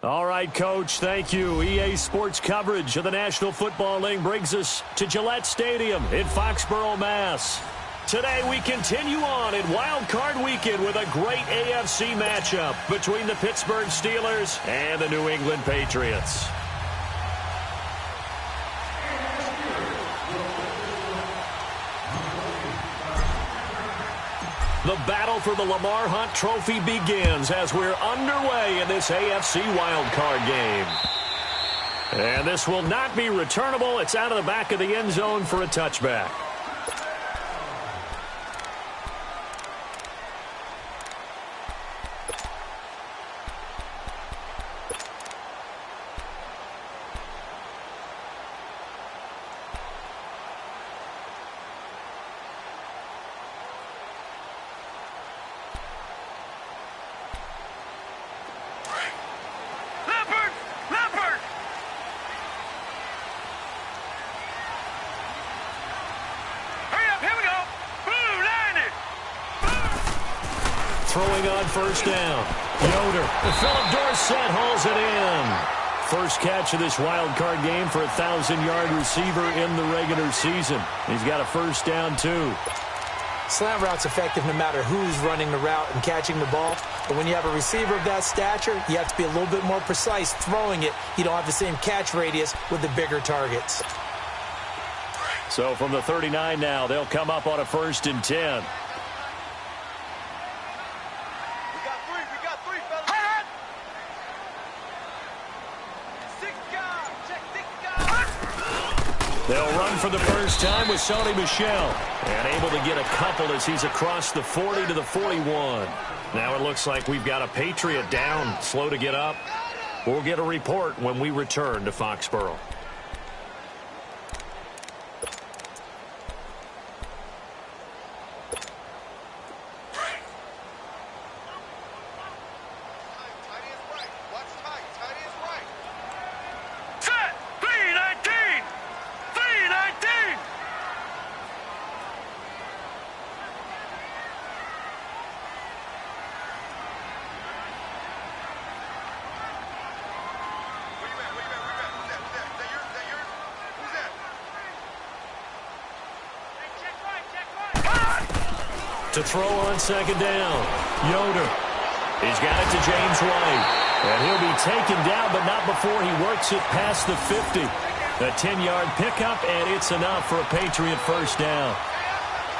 All right, Coach, thank you. EA Sports coverage of the National Football League brings us to Gillette Stadium in Foxborough, Mass. Today we continue on in Wild Card Weekend with a great AFC matchup between the Pittsburgh Steelers and the New England Patriots. The battle for the Lamar Hunt Trophy begins as we're underway in this AFC wildcard game. And this will not be returnable. It's out of the back of the end zone for a touchback. throwing on first down. Yoder. Philip Dorsett hauls it in. First catch of this wild card game for a 1,000-yard receiver in the regular season. He's got a first down, too. Slant route's effective no matter who's running the route and catching the ball. But when you have a receiver of that stature, you have to be a little bit more precise throwing it. You don't have the same catch radius with the bigger targets. So from the 39 now, they'll come up on a 1st and 10. They'll run for the first time with Sony Michel. And able to get a couple as he's across the 40 to the 41. Now it looks like we've got a Patriot down, slow to get up. We'll get a report when we return to Foxborough. To throw on second down. Yoder. He's got it to James White. And he'll be taken down, but not before he works it past the 50. A 10-yard pickup, and it's enough for a Patriot first down.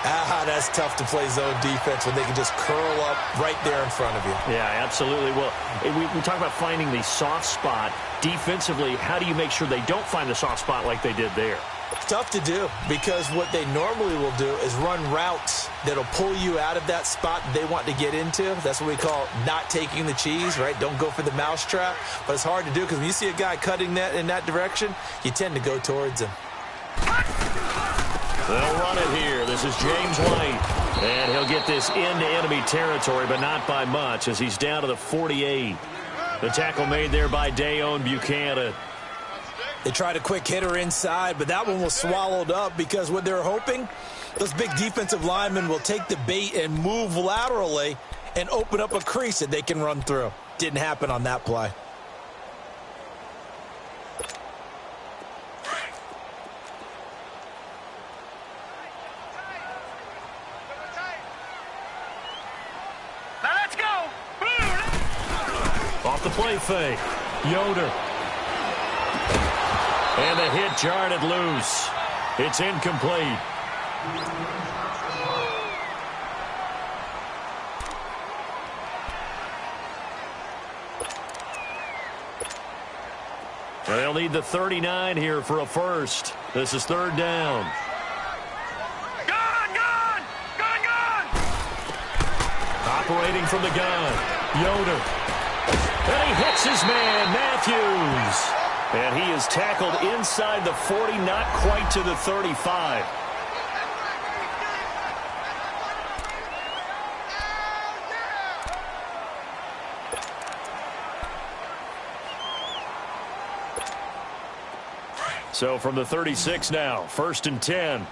That's tough to play zone defense when they can just curl up right there in front of you. Yeah, absolutely. Well, we talk about finding the soft spot. Defensively, how do you make sure they don't find the soft spot like they did there? It's tough to do because what they normally will do is run routes that'll pull you out of that spot they want to get into. That's what we call not taking the cheese, right? Don't go for the mousetrap. But it's hard to do because when you see a guy cutting that in that direction, you tend to go towards him. They'll run it here. This is James White. And he'll get this into enemy territory, but not by much as he's down to the 48. The tackle made there by Dayon Buchanan. They tried a quick hitter inside, but that one was swallowed up because what they're hoping, those big defensive linemen will take the bait and move laterally and open up a crease that they can run through. Didn't happen on that play. Now let's go. Off the play fake. Yoder. And the hit jarred it loose. It's incomplete. And they'll need the 39 here for a first. This is 3rd down. Gun! Operating from the gun. Yoder. And he hits his man, Matthews. And he is tackled inside the 40, not quite to the 35. So from the 36 now, 1st and 10.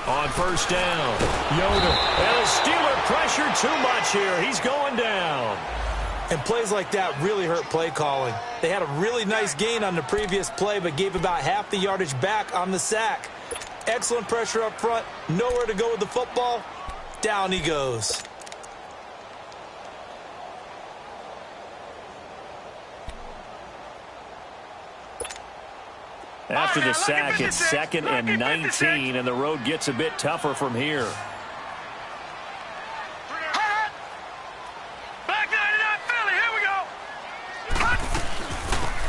On first down, Yoder. And a Steeler pressure too much here. He's going down. And plays like that really hurt play calling. They had a really nice gain on the previous play, but gave about half the yardage back on the sack. Excellent pressure up front. Nowhere to go with the football. Down he goes. After the sack, it's 2nd and 19, and the road gets a bit tougher from here. Back 99 Philly, here we go.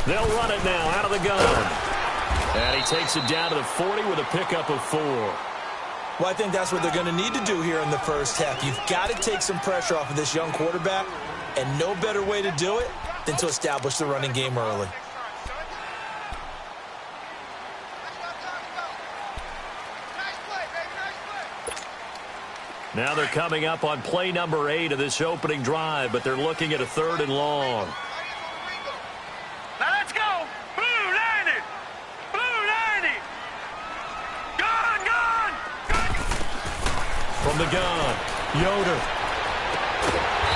They'll run it now out of the gun. And he takes it down to the 40 with a pickup of 4. Well, I think that's what they're going to need to do here in the first half. You've got to take some pressure off of this young quarterback, and no better way to do it than to establish the running game early. Now they're coming up on play number 8 of this opening drive, but they're looking at a 3rd and long. Now let's go. Blue 90. Blue 90. From the gun, Yoder.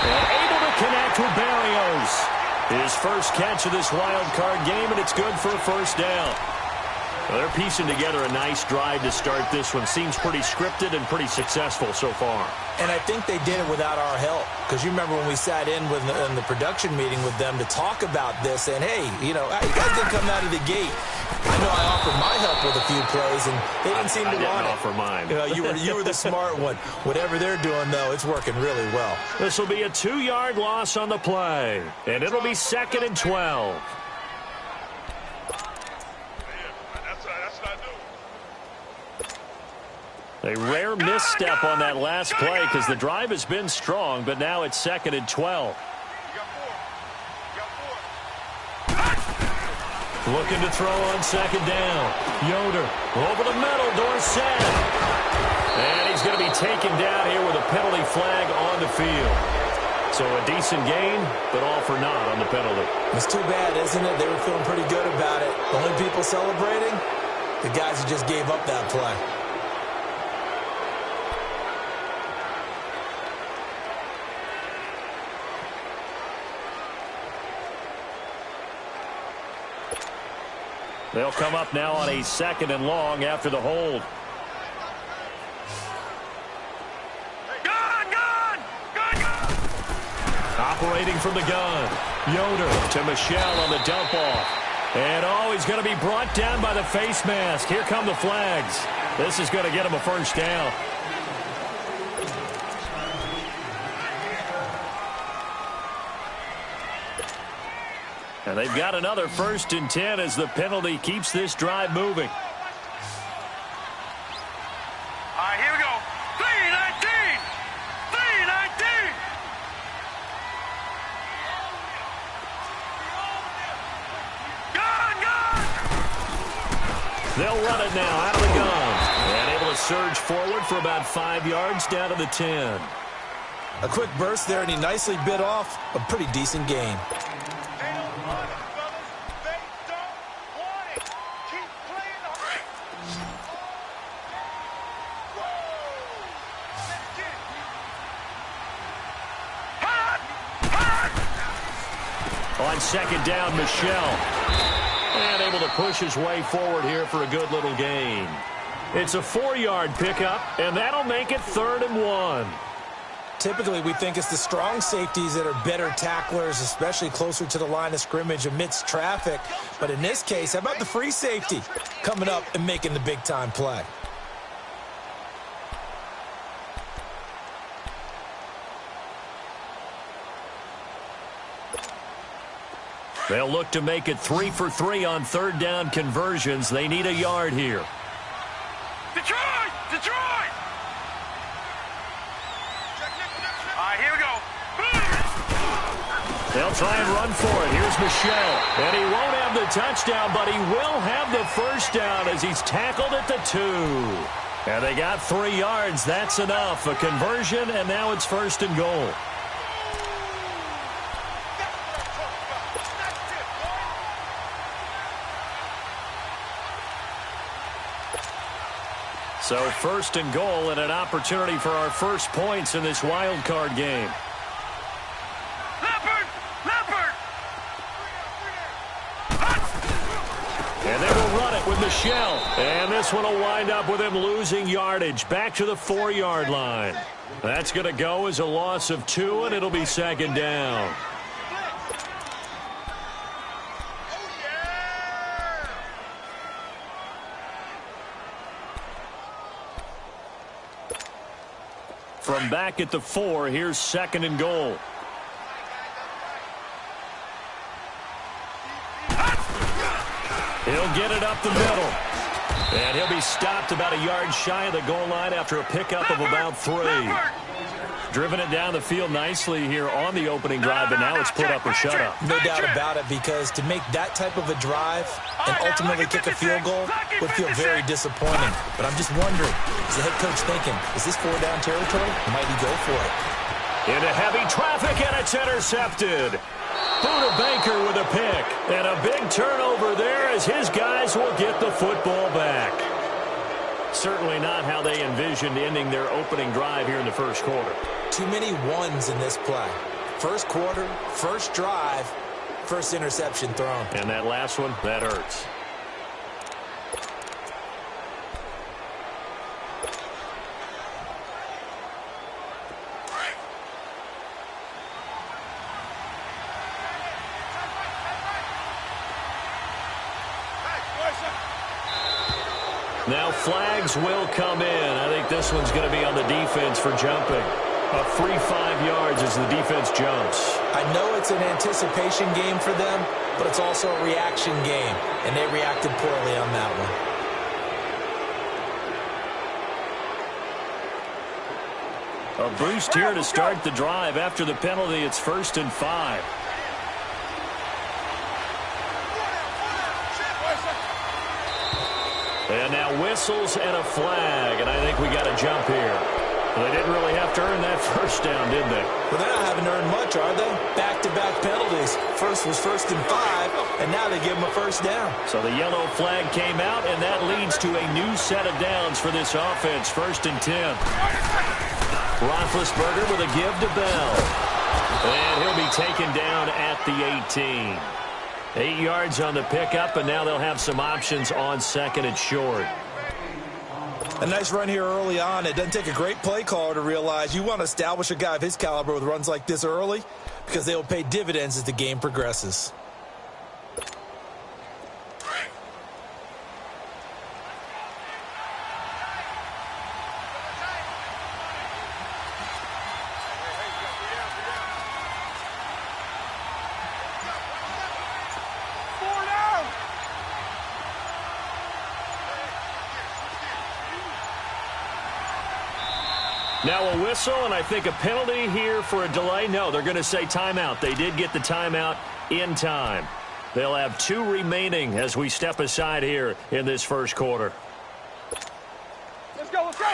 And able to connect with Barrios. His first catch of this wild card game, and it's good for a first down. Well, they're piecing together a nice drive to start this one. Seems pretty scripted and pretty successful so far. And I think they did it without our help. Because you remember when we sat in the production meeting with them to talk about this. And, hey, you know, you guys didn't come out of the gate. I know I offered my help with a few plays, and they didn't seem to want it. I didn't offer mine. You were the smart one. Whatever they're doing, though, it's working really well. This will be a 2-yard loss on the play. And it'll be 2nd and 12. A rare misstep on that last play because the drive has been strong, but now it's 2nd and 12. Looking to throw on 2nd down. Yoder over the middle, Dorsett. And he's going to be taken down here with a penalty flag on the field. So a decent gain, but all for naught on the penalty. It's too bad, isn't it? They were feeling pretty good about it. The only people celebrating, the guys who just gave up that play. They'll come up now on a 2nd and long after the hold. Operating from the gun. Yoder to Michel on the dump off. And he's going to be brought down by the face mask. Here come the flags. This is going to get him a first down. And they've got another 1st and 10 as the penalty keeps this drive moving. All right, here we go. 3-19. 3-19. They'll run it now out of the gun. And able to surge forward for about 5 yards down to the 10. A quick burst there, and he nicely bit off a pretty decent gain. On 2nd down, Michel. And able to push his way forward here for a good little gain. It's a 4-yard pickup, and that'll make it 3rd and 1. Typically, we think it's the strong safeties that are better tacklers, especially closer to the line of scrimmage amidst traffic. But in this case, how about the free safety coming up and making the big-time play? They'll look to make it 3 for 3 on 3rd down conversions. They need a yard here. Detroit! Detroit! All right, here we go. They'll try and run for it. Here's Michel. And he won't have the touchdown, but he will have the first down as he's tackled at the 2. And they got 3 yards. That's enough. A conversion, and now it's 1st and goal. So 1st and goal and an opportunity for our first points in this wild card game. Leopard! Leopard! And they will run it with Michel. And this one will wind up with him losing yardage back to the 4-yard line. That's going to go as a loss of 2, and it'll be 2nd down. From back at the 4, here's 2nd and goal. He'll get it up the middle. And he'll be stopped about a yard shy of the goal line after a pickup of about 3. Driven it down the field nicely here on the opening drive, but now it's put up or shut up. No doubt about it, because to make that type of a drive and ultimately kick a field goal would feel very disappointing. But I'm just wondering, is the head coach thinking, is this 4-down territory? Might he go for it? Into heavy traffic, and it's intercepted. Buda Baker with a pick. And a big turnover there as his guys will get the football back. Certainly not how they envisioned ending their opening drive here in the first quarter. Too many ones in this play. First quarter, first drive, first interception thrown. And that last one, that hurts. Now flags will come in. I think this one's going to be on the defense for jumping. A free 5 yards as the defense jumps. I know it's an anticipation game for them, but it's also a reaction game, and they reacted poorly on that one. A boost here to start the drive. After the penalty, it's 1st and 5. And now whistles and a flag, and I think we got a jump here. They didn't really have to earn that first down, did they? Well, they haven't earned much, are they? Back-to-back penalties. First was 1st and 5, and now they give them a first down. So the yellow flag came out, and that leads to a new set of downs for this offense. 1st and 10. Roethlisberger with a give to Bell. And he'll be taken down at the 18. 8 yards on the pickup, and now they'll have some options on 2nd and short. A nice run here early on. It doesn't take a great play caller to realize you want to establish a guy of his caliber with runs like this early because they will pay dividends as the game progresses. Now a whistle, and I think a penalty here for a delay. No, they're going to say timeout. They did get the timeout in time. They'll have 2 remaining as we step aside here in this first quarter. Let's go, let's go.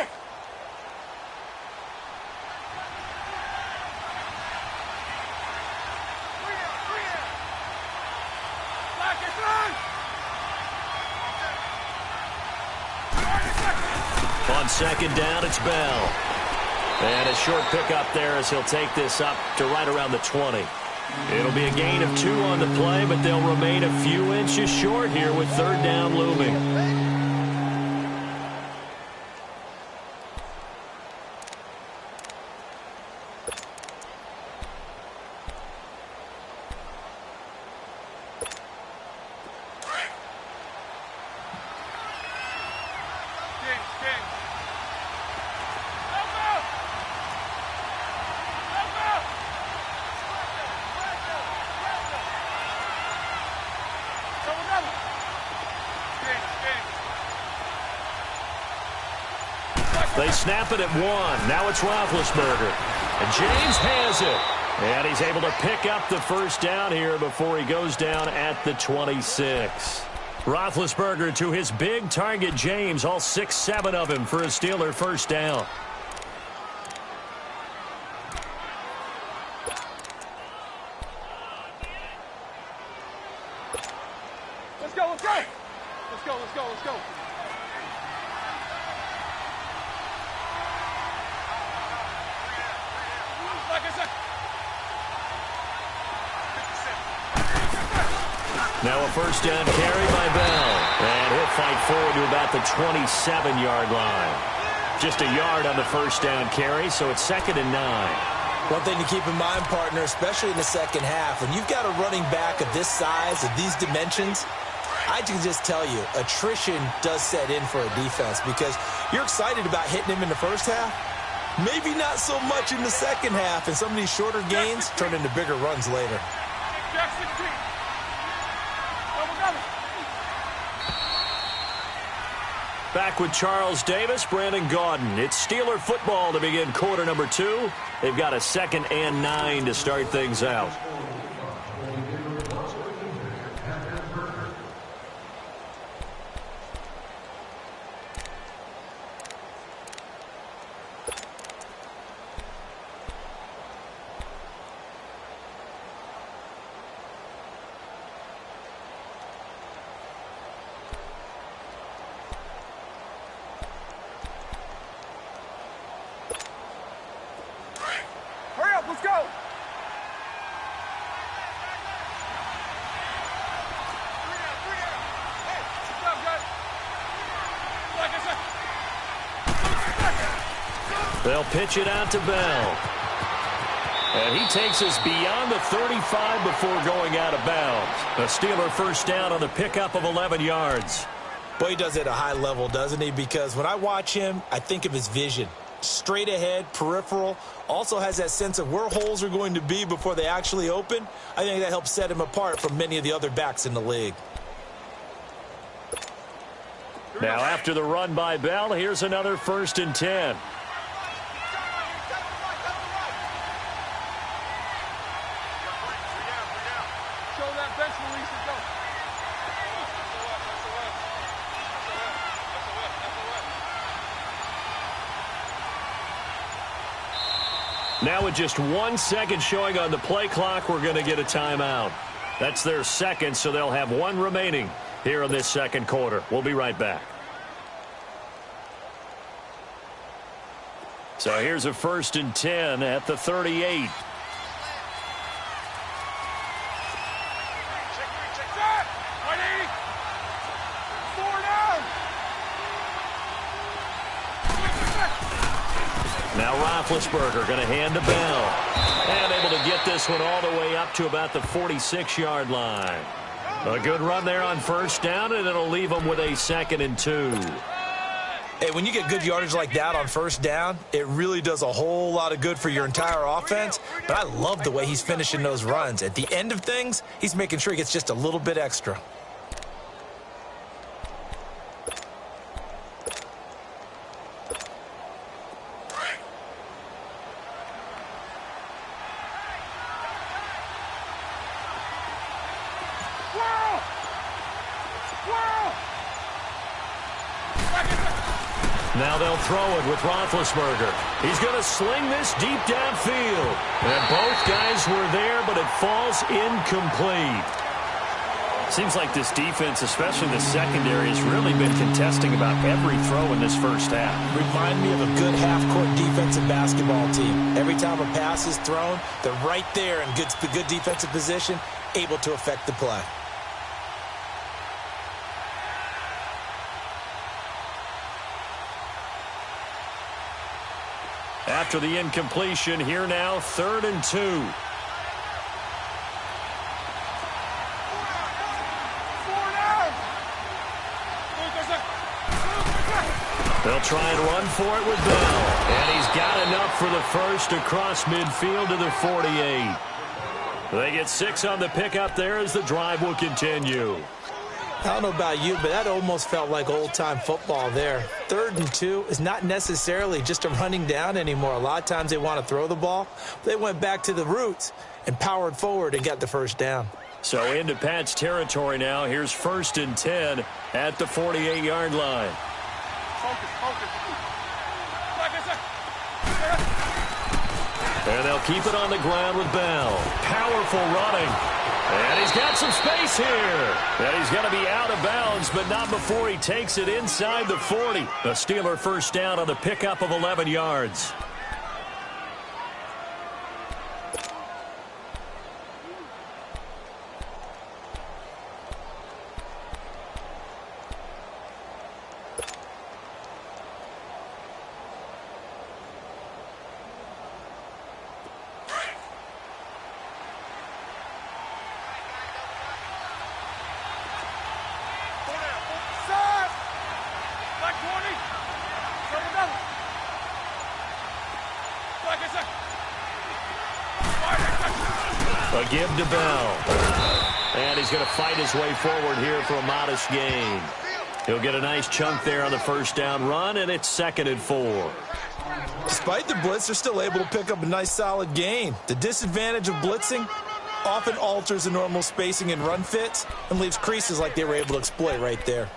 On 2nd down, it's Bell. And a short pickup there as he'll take this up to right around the 20. It'll be a gain of 2 on the play, but they'll remain a few inches short here with 3rd down looming. They snap it at 1. Now it's Roethlisberger. And James has it. And he's able to pick up the first down here before he goes down at the 26. Roethlisberger to his big target, James. All 6-7 of him for a Steeler first down. Let's go, let's go. Let's go, let's go, let's go. Now a first down carry by Bell. And he'll fight forward to about the 27-yard line. Just a yard on the first down carry, so it's 2nd and 9. One thing to keep in mind, partner, especially in the second half, when you've got a running back of this size, of these dimensions, I can just tell you, attrition does set in for a defense because you're excited about hitting him in the first half. Maybe not so much in the second half, and some of these shorter gains turn into bigger runs later. Back with Charles Davis, Brandon Gaudin. It's Steeler football to begin quarter number 2. They've got a 2nd and 9 to start things out. They'll pitch it out to Bell. And he takes us beyond the 35 before going out of bounds. A Steeler first down on the pickup of 11 yards. Boy, he does it at a high level, doesn't he? Because when I watch him, I think of his vision. Straight ahead, peripheral, also has that sense of where holes are going to be before they actually open. I think that helps set him apart from many of the other backs in the league. Now after the run by Bell, here's another 1st and 10. Now with just 1 second showing on the play clock, we're going to get a timeout. That's their second, so they'll have 1 remaining here in this second quarter. We'll be right back. So here's a 1st and 10 at the 38. Now Roethlisberger going to hand to Bell. And able to get this one all the way up to about the 46-yard line. A good run there on 1st down, and it'll leave them with a 2nd and 2. Hey, when you get good yardage like that on 1st down, it really does a whole lot of good for your entire offense. But I love the way he's finishing those runs. At the end of things, he's making sure he gets just a little bit extra. Now they'll throw it with Roethlisberger. He's going to sling this deep downfield. And both guys were there, but it falls incomplete. Seems like this defense, especially the secondary, has really been contesting about every throw in this first half. Remind me of a good half-court defensive basketball team. Every time a pass is thrown, they're right there in good defensive position, able to affect the play. After the incompletion, here now, 3rd and 2. They'll try and run for it with Bell. And he's got enough for the first across midfield to the 48. They get 6 on the pickup there as the drive will continue. I don't know about you, but that almost felt like old-time football there. 3rd and 2 is not necessarily just a running down anymore. A lot of times they want to throw the ball. They went back to the roots and powered forward and got the first down. So into Pat's territory now. Here's 1st and 10 at the 48-yard line. And they'll keep it on the ground with Bell. Powerful running. And he's got some space here. And he's going to be out of bounds, but not before he takes it inside the 40. A Steeler first down on the pickup of 11 yards. A give to Bell. And he's going to fight his way forward here for a modest gain. He'll get a nice chunk there on the first down run, and it's 2nd and 4. Despite the blitz, they're still able to pick up a nice solid gain. The disadvantage of blitzing often alters the normal spacing and run fits and leaves creases like they were able to exploit right there.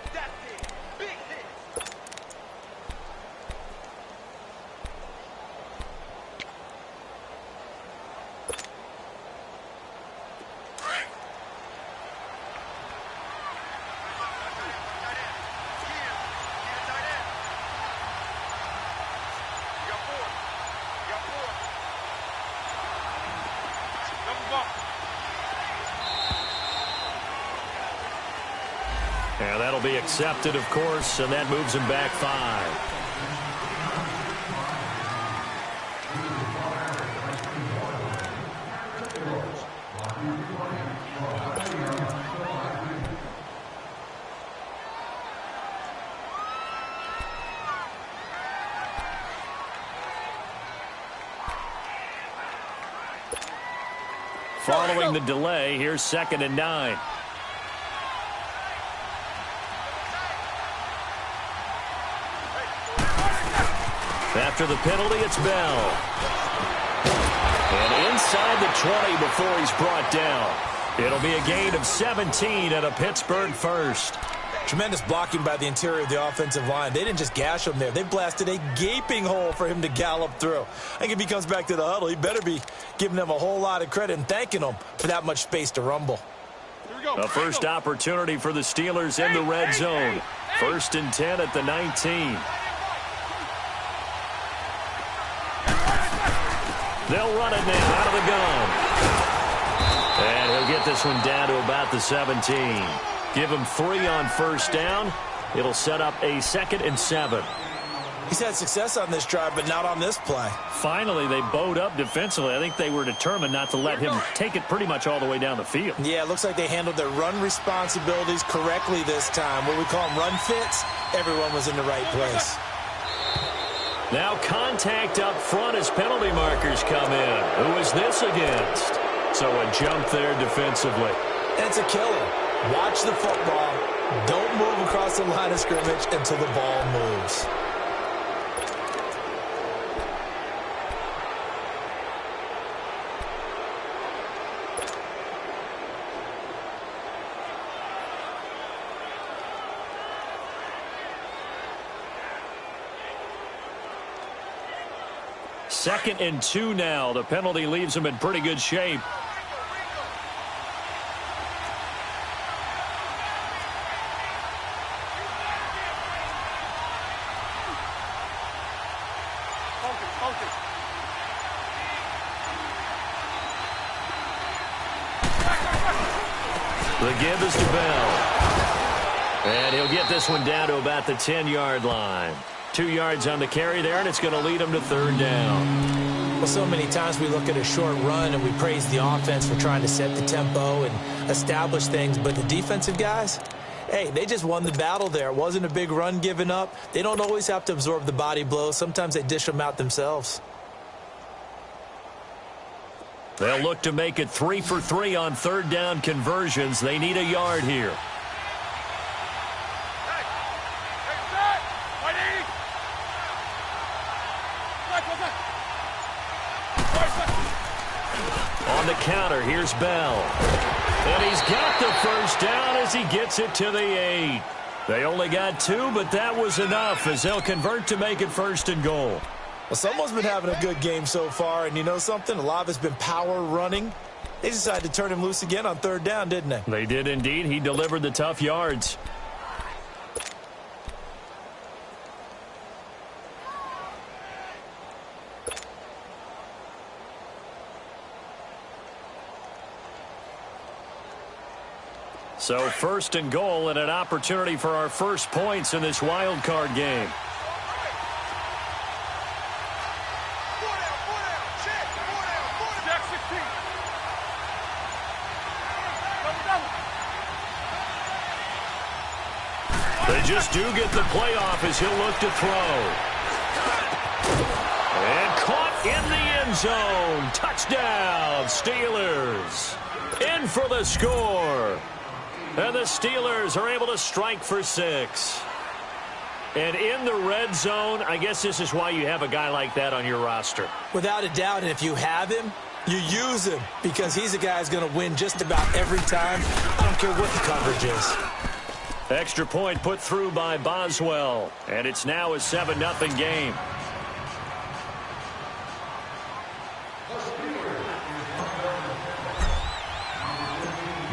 And that'll be accepted, of course, and that moves him back 5. Following the delay, here's 2nd and 9. After the penalty, it's Bell. And inside the 20 before he's brought down. It'll be a gain of 17 and a Pittsburgh first. Tremendous blocking by the interior of the offensive line. They didn't just gash him there. They blasted a gaping hole for him to gallop through. I think if he comes back to the huddle, he better be giving them a whole lot of credit and thanking them for that much space to rumble. A first opportunity for the Steelers in the red zone. 1st and 10 at the 19. They'll run it now out of the gun. And he'll get this one down to about the 17. Give him 3 on 1st down. It'll set up a 2nd and 7. He's had success on this drive, but not on this play. Finally, they bowed up defensively. I think they were determined not to let him take it pretty much all the way down the field. Yeah, it looks like they handled their run responsibilities correctly this time. What we call them run fits, everyone was in the right place. Now contact up front as penalty markers come in. Who is this against? So a jump there defensively. And it's a killer. Watch the football. Don't move across the line of scrimmage until the ball moves. Second and 2 now. The penalty leaves him in pretty good shape. The give is to Bell. And he'll get this one down to about the 10-yard line. 2 yards on the carry there, and it's going to lead him to 3rd down. Well, so many times we look at a short run and we praise the offense for trying to set the tempo and establish things, but the defensive guys, hey, they just won the battle there. It wasn't a big run given up. They don't always have to absorb the body blows. Sometimes they dish them out themselves. They'll look to make it 3 for 3 on 3rd down conversions. They need a yard here. On the counter, here's Bell. And he's got the 1st down as he gets it to the 8. They only got 2, but that was enough as they'll convert to make it 1st and goal. Well, someone's been having a good game so far, and you know something? A lot of it's been power running. They decided to turn him loose again on 3rd down, didn't they? They did indeed. He delivered the tough yards. So 1st and goal and an opportunity for our first points in this wild card game. They just do get the playoff as he'll look to throw. And caught in the end zone. Touchdown, Steelers. In for the score. And the Steelers are able to strike for 6. And in the red zone, I guess this is why you have a guy like that on your roster. Without a doubt, and if you have him, you use him because he's a guy who's going to win just about every time. I don't care what the coverage is. Extra point put through by Boswell. And it's now a 7-0 game.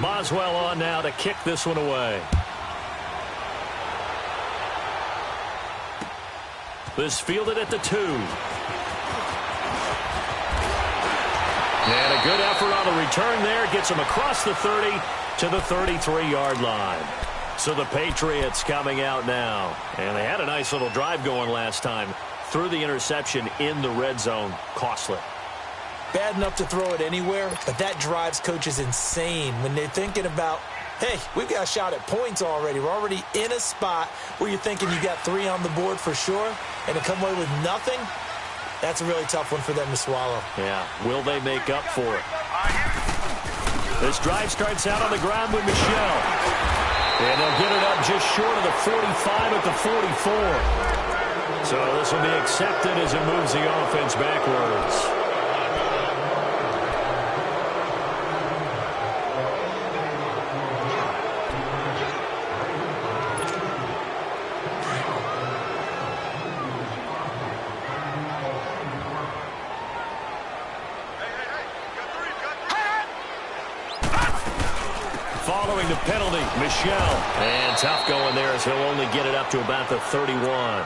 Boswell on now to kick this one away. This fielded at the 2. And a good effort on the return there. Gets him across the 30 to the 33-yard line. So the Patriots coming out now. And they had a nice little drive going last time. Threw the interception in the red zone. Costly. Bad enough to throw it anywhere, but that drives coaches insane when they're thinking about, hey, we've got a shot at points already. We're already in a spot where you're thinking you got 3 on the board for sure, and to come away with nothing, that's a really tough one for them to swallow. Yeah, will they make up for it? This drive starts out on the ground with Michel. And they'll get it up just short of the 45 at the 44. So this will be accepted as it moves the offense backwards. Following the penalty, Michel. And tough going there as he'll only get it up to about the 31.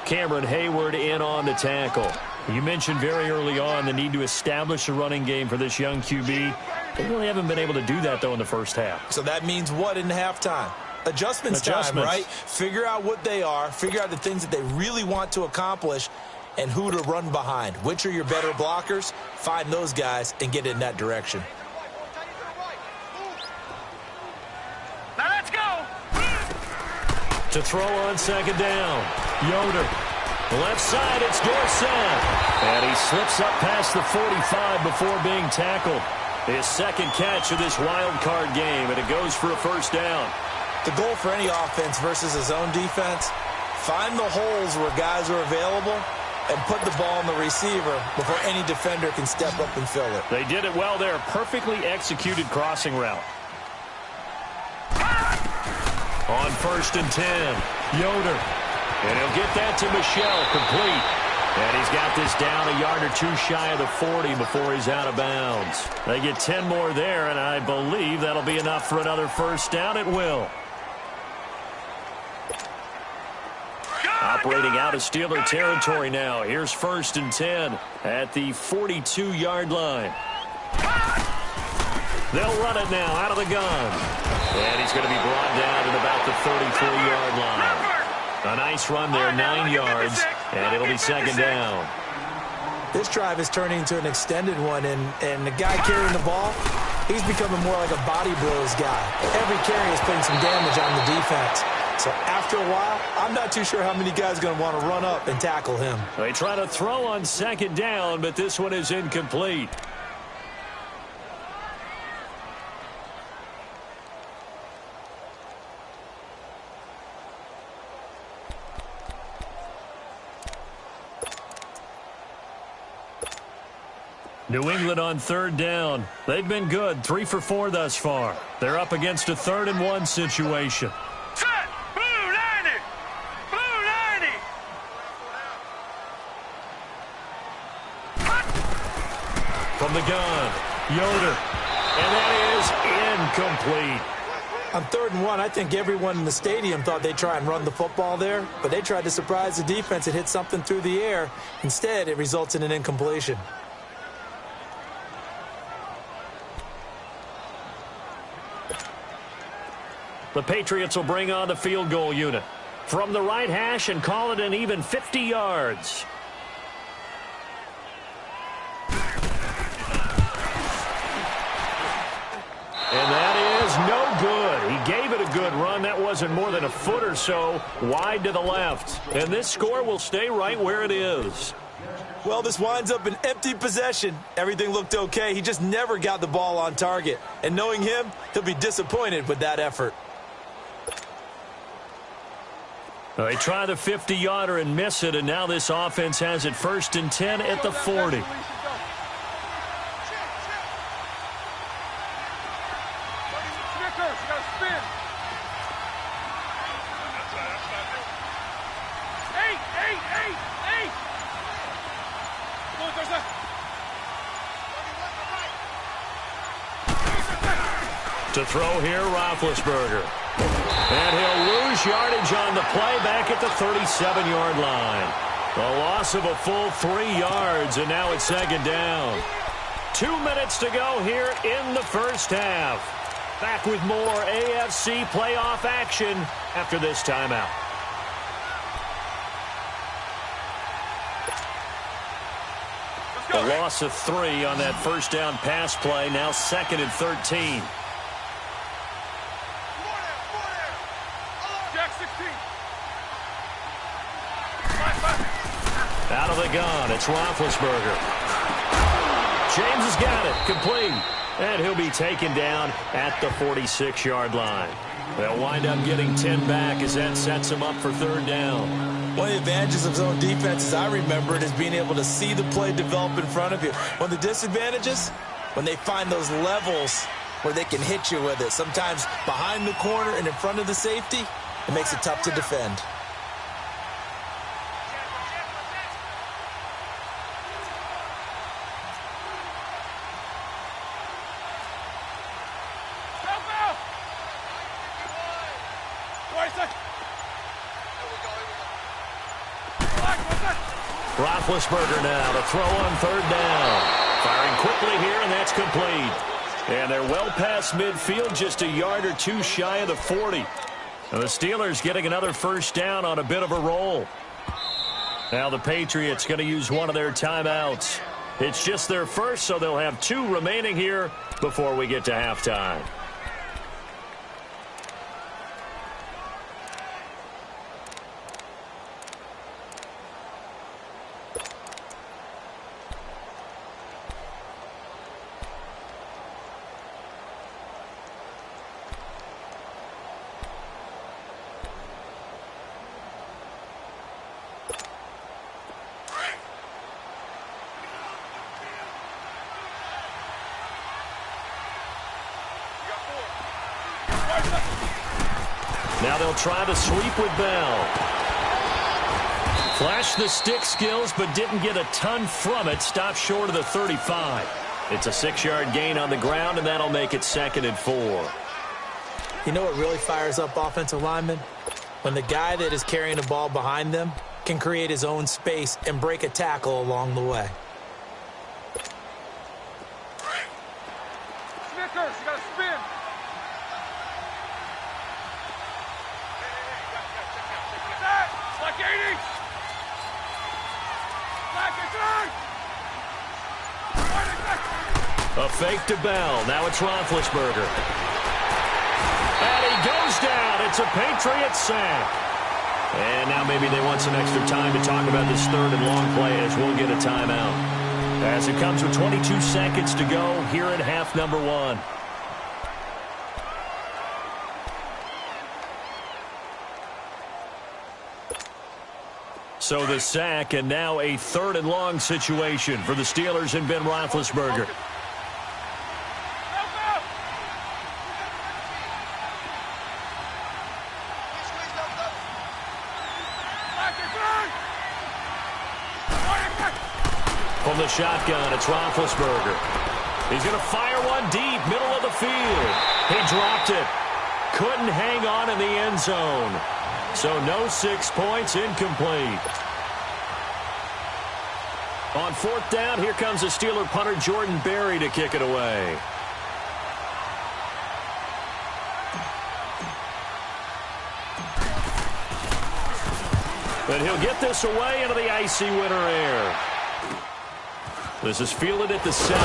Cameron Hayward in on the tackle. You mentioned very early on the need to establish a running game for this young QB. They really haven't been able to do that, though, in the first half. So that means what in halftime? Adjustments time, right? Figure out what they are. Figure out the things that they really want to accomplish and who to run behind. Which are your better blockers? Find those guys and get in that direction. To throw on second down. Yoder. Left side, it's Dorsett. And he slips up past the 45 before being tackled. His second catch of this wild card game, and it goes for a first down. The goal for any offense versus a zone defense, find the holes where guys are available and put the ball on the receiver before any defender can step up and fill it. They did it well there. Perfectly executed crossing route. On 1st and 10, Yoder. And he'll get that to Michel, complete. And he's got this down a yard or two shy of the 40 before he's out of bounds. They get 10 more there, and I believe that'll be enough for another first down. It will. Operating out of Steeler territory now. Here's 1st and 10 at the 42-yard line. They'll run it now out of the gun. And he's going to be brought down at about the 34-yard line. A nice run there, 9 yards, and it'll be second down. This drive is turning into an extended one, and the guy carrying the ball, he's becoming more like a body blows guy. Every carry is putting some damage on the defense. So after a while, I'm not too sure how many guys are going to want to run up and tackle him. They try to throw on second down, but this one is incomplete. New England on 3rd down. They've been good, 3 for 4 thus far. They're up against a 3rd and 1 situation. Set! Blue 90! Blue 90! From the gun, Yoder. And that is incomplete. On 3rd and 1, I think everyone in the stadium thought they'd try and run the football there, but they tried to surprise the defense and hit something through the air. Instead, it results in an incompletion. The Patriots will bring on the field goal unit from the right hash and call it an even 50 yards. And that is no good. He gave it a good run. That wasn't more than a foot or so wide to the left. And this score will stay right where it is. Well, this winds up an empty possession. Everything looked okay. He just never got the ball on target. And knowing him, he'll be disappointed with that effort. They try the 50-yarder and miss it, and now this offense has it 1st and 10 at the 40. To throw here, Roethlisberger. And he'll lose yardage on the play back at the 37-yard line. A loss of a full 3 yards, and now it's 2nd down. 2 minutes to go here in the first half. Back with more AFC playoff action after this timeout. A loss of 3 on that first down pass play. Now 2nd and 13. Out of the gun, it's Roethlisberger. James has got it, complete. And he'll be taken down at the 46-yard line. They'll wind up getting 10 back as that sets them up for third down. One of the advantages of zone defense, as I remember it, is being able to see the play develop in front of you. One of the disadvantages, when they find those levels where they can hit you with it, sometimes behind the corner and in front of the safety, it makes it tough to defend. Roethlisberger now to throw on third down. Firing quickly here, and that's complete. And they're well past midfield, just a yard or two shy of the 40. And the Steelers getting another first down on a bit of a roll. Now the Patriots going to use one of their timeouts. It's just their first, so they'll have 2 remaining here before we get to halftime. Now they'll try to sweep with Bell. Flashed the stick skills, but didn't get a ton from it. Stopped short of the 35. It's a 6-yard gain on the ground, and that'll make it 2nd and 4. You know what really fires up offensive linemen? When the guy that is carrying the ball behind them can create his own space and break a tackle along the way. Snickers, you gotta spin. Like 80. A fake to Bell. Now it's Roethlisberger. And he goes down. It's a Patriots sack. And now maybe they want some extra time to talk about this third and long play as we'll get a timeout. As it comes with 22 seconds to go here in half number 1. So the sack, and now a third and long situation for the Steelers and Ben Roethlisberger. From the shotgun, it's Roethlisberger. He's going to fire one deep, middle of the field. He dropped it. Couldn't hang on in the end zone. So no 6 points, incomplete. On 4th down, here comes the Steeler punter Jordan Berry to kick it away. But he'll get this away into the icy winter air. This is fielded at the 7.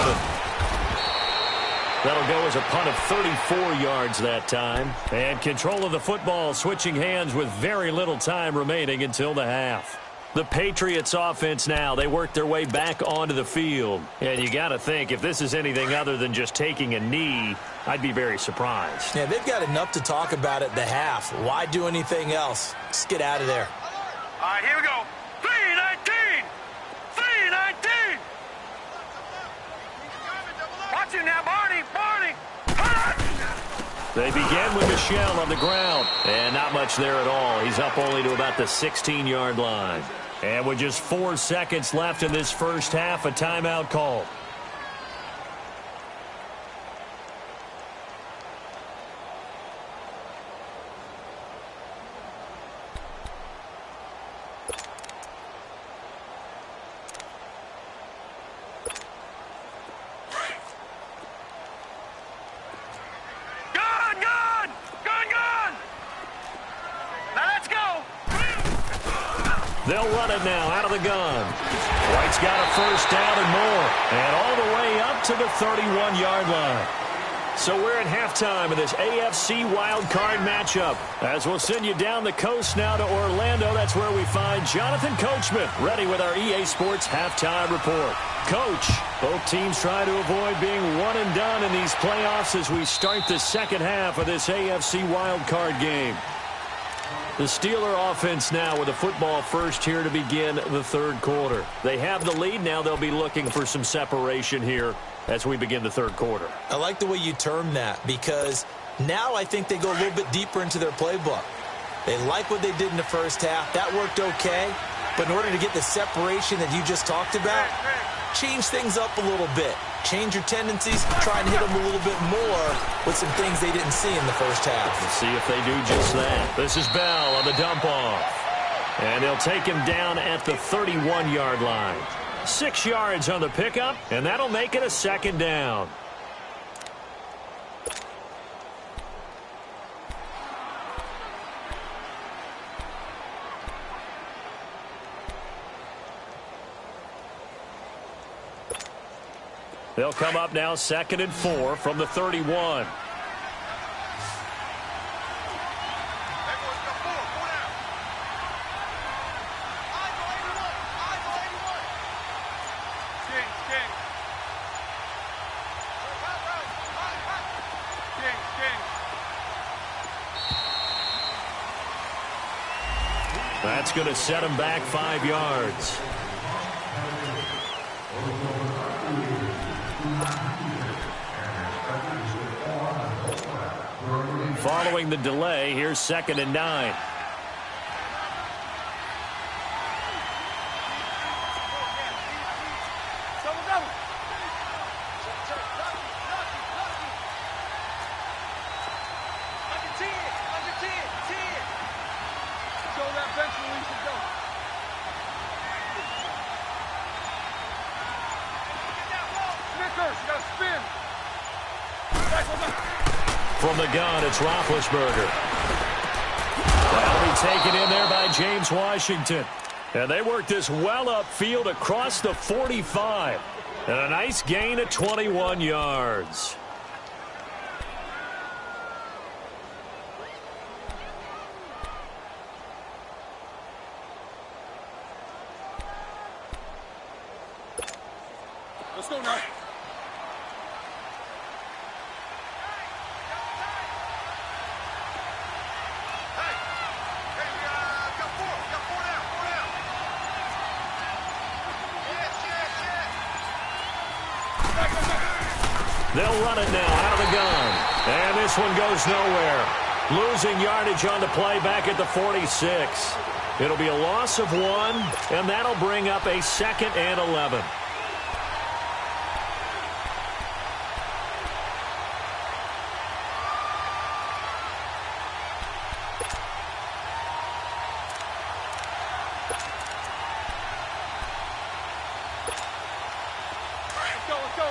That'll go as a punt of 34 yards that time. And control of the football switching hands with very little time remaining until the half. The Patriots offense now, they work their way back onto the field. And you got to think, if this is anything other than just taking a knee, I'd be very surprised. Yeah, they've got enough to talk about at the half. Why do anything else? Just get out of there. All right, here we go. 3-19. 3-19. Watch it now, Barney. Barney. They begin with Michel on the ground. And not much there at all. He's up only to about the 16-yard line. And with just 4 seconds left in this first half, a timeout call. They'll run it now out of the gun. White's got a first down and more. And all the way up to the 31-yard line. So we're at halftime of this AFC wildcard matchup. As we'll send you down the coast now to Orlando, that's where we find Jonathan Coachman, ready with our EA Sports halftime report. Coach, both teams try to avoid being one and done in these playoffs as we start the second half of this AFC wildcard game. The Steeler offense now with the football first here to begin the third quarter. They have the lead. Now they'll be looking for some separation here as we begin the third quarter. I like the way you term that, because now I think they go a little bit deeper into their playbook. They like what they did in the first half. That worked okay. But in order to get the separation that you just talked about, change things up a little bit. Change your tendencies, try and hit them a little bit more with some things they didn't see in the first half. We'll see if they do just that. This is Bell on the dump off. And they'll take him down at the 31-yard line. 6 yards on the pickup, and that'll make it a second down. They'll come up now 2nd and 4 from the 31. That's going to set him back 5 yards. Following the delay, here's 2nd and 9. From the gun, it's Roethlisberger. That'll be taken in there by James Washington. And they work this well upfield across the 45. And a nice gain of 21 yards. Let's go now. They'll run it now out of the gun. And this one goes nowhere. Losing yardage on the play back at the 46. It'll be a loss of 1, and that'll bring up a 2nd and 11.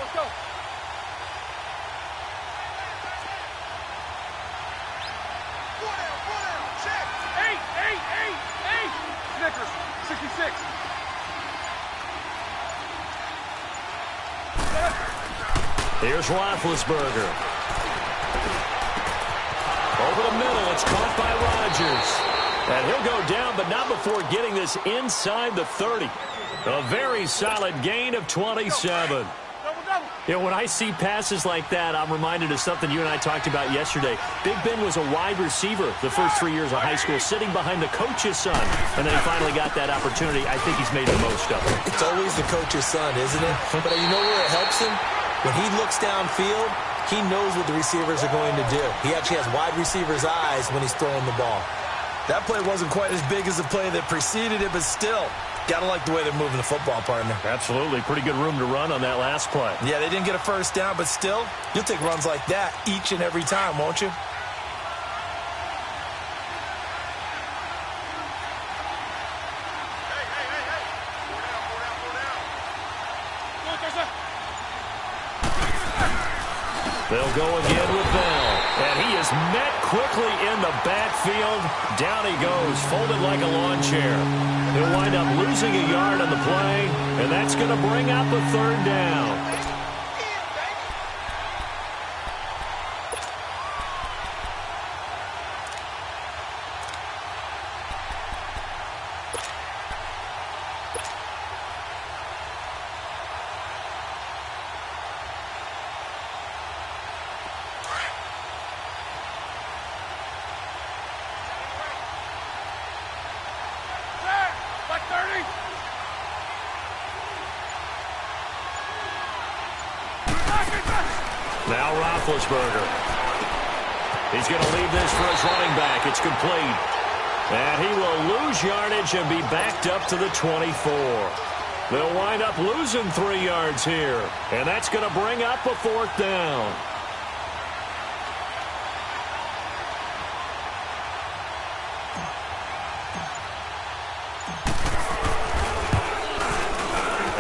Let's go. Snickers, 66. Here's Roethlisberger. Over the middle, it's caught by Rodgers. And he'll go down, but not before getting this inside the 30. A very solid gain of 27. You know, when I see passes like that, I'm reminded of something you and I talked about yesterday. Big Ben was a wide receiver the first 3 years of high school, sitting behind the coach's son. And then he finally got that opportunity. I think he's made the most of it. It's always the coach's son, isn't it? But you know where it helps him? When he looks downfield, he knows what the receivers are going to do. He actually has wide receivers' eyes when he's throwing the ball. That play wasn't quite as big as the play that preceded it, but still, gotta like the way they're moving the football, partner. Absolutely. Pretty good room to run on that last play. Yeah, they didn't get a first down, but still, you'll take runs like that each and every time, won't you? They'll go again with Bell. And he is met quickly in the backfield. Down he goes, folded like a lawn chair. He'll wind up losing a yard on the play, and that's going to bring up a 3rd down. Now Roethlisberger. He's going to leave this for his running back. It's complete. And he will lose yardage and be backed up to the 24. They'll wind up losing 3 yards here. And that's going to bring up a 4th down.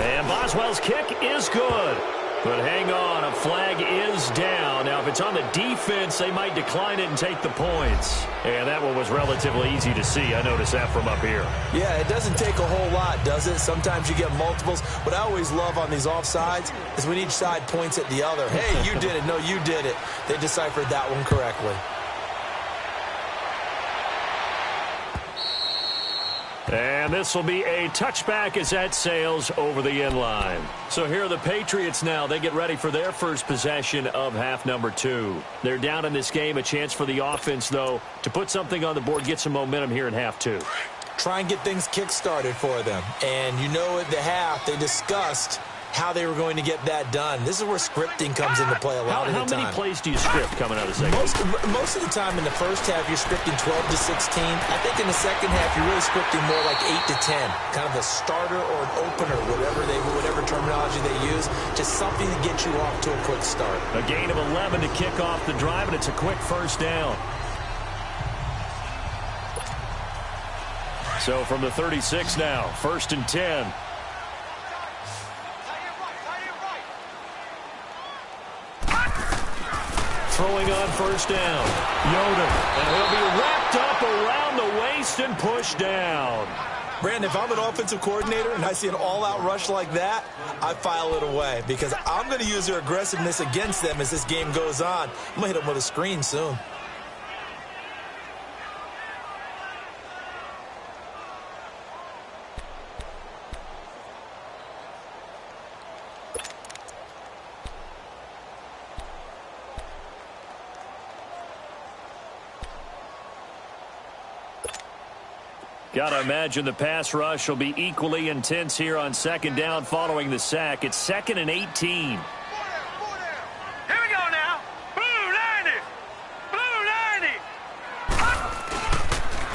And Boswell's kick is good. But hang on, a flag is down. Now, if it's on the defense, they might decline it and take the points. And that one was relatively easy to see. I noticed that from up here. Yeah, it doesn't take a whole lot, does it? Sometimes you get multiples. What I always love on these offsides is when each side points at the other. Hey, you did it. No, you did it. They deciphered that one correctly. And this will be a touchback as that sails over the end line. So here are the Patriots now. They get ready for their first possession of half number 2. They're down in this game. A chance for the offense, though, to put something on the board, get some momentum here in half 2. Try and get things kick-started for them. And you know at the half, they discussed how they were going to get that done. This is where scripting comes into play a lot of the time. How many plays do you script coming out of the second? Most of the time in the first half, you're scripting 12 to 16. I think in the second half, you're really scripting more like 8 to 10. Kind of a starter or an opener, whatever terminology they use. Just something to get you off to a quick start. A gain of 11 to kick off the drive, and it's a quick first down. So from the 36 now, 1st and 10. Throwing on first down. Yoder. And he'll be wrapped up around the waist and pushed down. Brandon, if I'm an offensive coordinator and I see an all-out rush like that, I file it away because I'm going to use their aggressiveness against them as this game goes on. I'm going to hit them with a screen soon. Got to imagine the pass rush will be equally intense here on 2nd down following the sack. It's 2nd and 18. Here we go now. Blue 90. Blue 90.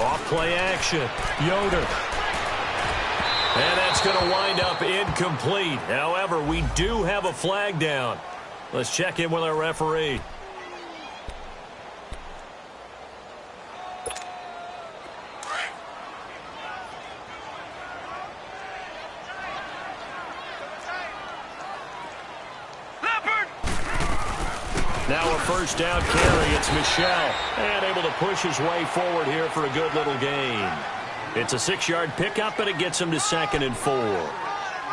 Off play action. Yoder. And that's going to wind up incomplete. However, we do have a flag down. Let's check in with our referee. Now a first down carry. It's Michel. And able to push his way forward here for a good little gain. It's a 6-yard pickup, and it gets him to 2nd and 4.